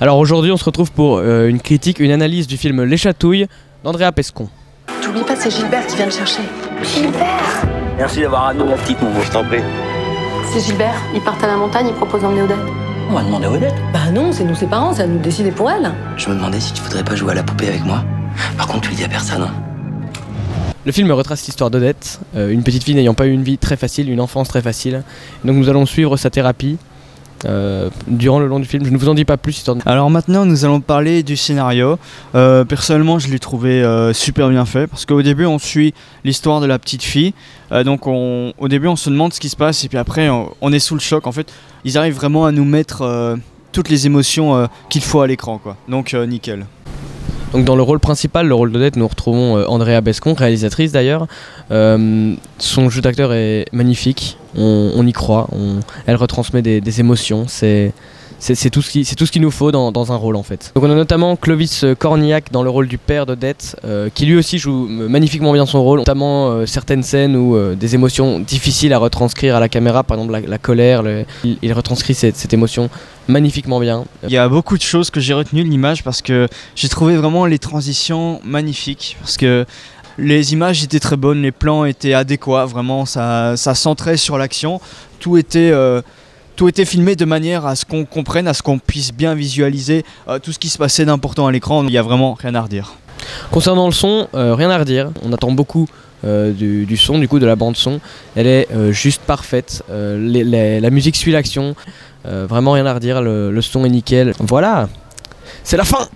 Alors aujourd'hui, on se retrouve pour une critique, une analyse du film Les Chatouilles d'Andrea Pescon. T'oublies pas, c'est Gilbert qui vient te chercher. Gilbert! Merci d'avoir amené la petite, mon je t'en prie. C'est Gilbert, ils partent à la montagne, ils proposent d'emmener Odette. On va demander à Odette. Bah non, c'est nous ses parents, c'est à nous de décider pour elle. Je me demandais si tu voudrais pas jouer à la poupée avec moi. Par contre, tu le dis à personne, hein. Le film retrace l'histoire d'Odette, une petite fille n'ayant pas eu une vie très facile, une enfance très facile. Donc nous allons suivre sa thérapie durant le long du film. Je ne vous en dis pas plus. Alors maintenant nous allons parler du scénario. Personnellement je l'ai trouvé super bien fait parce qu'au début on suit l'histoire de la petite fille. Donc au début on se demande ce qui se passe et puis après on est sous le choc. En fait ils arrivent vraiment à nous mettre toutes les émotions qu'il faut à l'écran, quoi. Donc nickel. Donc dans le rôle principal, le rôle d'Odette, nous retrouvons Andrea Pescon, réalisatrice d'ailleurs. Son jeu d'acteur est magnifique, on y croit, elle retransmet des émotions, c'est tout ce qu'il nous faut dans un rôle en fait. Donc on a notamment Clovis Cornillac dans le rôle du père d'Odette, qui lui aussi joue magnifiquement bien son rôle, notamment certaines scènes où des émotions difficiles à retranscrire à la caméra, par exemple la colère, il retranscrit cette émotion magnifiquement bien. Il y a beaucoup de choses que j'ai retenues de l'image parce que j'ai trouvé vraiment les transitions magnifiques, parce que les images étaient très bonnes, les plans étaient adéquats, vraiment ça centrait sur l'action, tout était filmé de manière à ce qu'on comprenne, à ce qu'on puisse bien visualiser tout ce qui se passait d'important à l'écran. Il n'y a vraiment rien à redire. Concernant le son, rien à redire. On attend beaucoup du son, du coup de la bande son. Elle est juste parfaite. La musique suit l'action. Vraiment rien à redire. Le son est nickel. Voilà, c'est la fin.